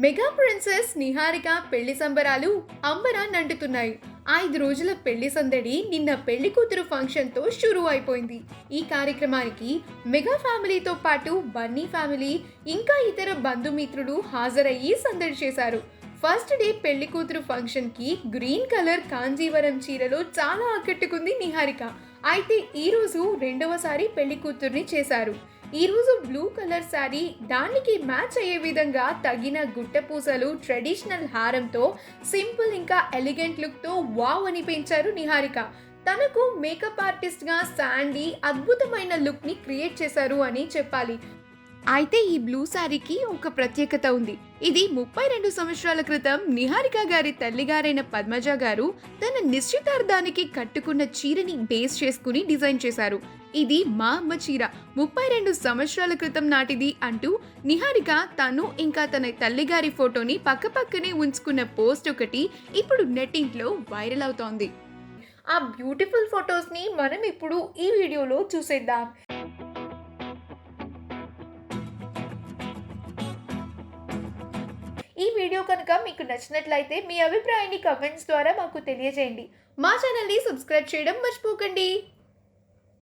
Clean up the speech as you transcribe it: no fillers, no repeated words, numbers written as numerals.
Mega princess Niharika పెళ్లి సంబరాలు అంబరాన్నంటుతున్నాయి. 5 రోజుల పెళ్లి సందడి నిన్న పెళ్లి కూతురు ఫంక్షన్తో షురూ అయిపోయింది. ఈ కార్యక్రమానికి మెగా ఫ్యామిలీతో పాటు బన్నీ ఫ్యామిలీ ఇంకా ఇతర బంధుమిత్రులు హాజరయ్యి సందడి చేశారు. ఫస్ట్ డే పెళ్లి కూతురు ఫంక్షన్కి గ్రీన్ కలర్ కాంజీవరం చీరలో చాలా ఆకట్టుకుంది నిహారిక. అయితే ఈరోజు రెండవసారి పెళ్లి కూతుర్ని చేశారు. ఈరోజు బ్లూ కలర్ శారీ, దానికి మ్యాచ్ అయ్యే విధంగా తగిన గుట్టపూసలు, ట్రెడిషనల్ హారంతో సింపుల్ ఇంకా ఎలిగెంట్ లుక్తో వావ్ అనిపించారు నిహారిక. తనకు మేకప్ ఆర్టిస్ట్గా శాండీ అద్భుతమైన లుక్ని క్రియేట్ చేశారు అని చెప్పాలి. అయితే ఈ బ్లూ శారీకి ఒక ప్రత్యేకత ఉంది. ఇది 32 సంవత్సరాల క్రితం నిహారిక గారి తల్లిగారైన పద్మజ గారు తన నిశ్చితార్థానికి కట్టుకున్న చీరని బేస్ చేసుకుని డిజైన్ చేశారు. ఇది మా అమ్మ చీర, 32 సంవత్సరాల క్రితం నాటిది అంటూ నిహారిక తను ఇంకా తన తల్లిగారి ఫోటోని పక్కపక్కనే ఉంచుకున్న పోస్ట్ ఒకటి ఇప్పుడు నెట్టింట్లో వైరల్ అవుతోంది. ఆ బ్యూటిఫుల్ ఫొటోస్ని మనం ఇప్పుడు ఈ వీడియోలో చూసేద్దాం. ఈ వీడియో కనుక మీకు నచ్చినట్లయితే మీ అభిప్రాయాన్ని కమెంట్స్ ద్వారా మాకు తెలియజేయండి. మా ఛానల్ని సబ్స్క్రైబ్ చేయడం మర్చిపోకండి.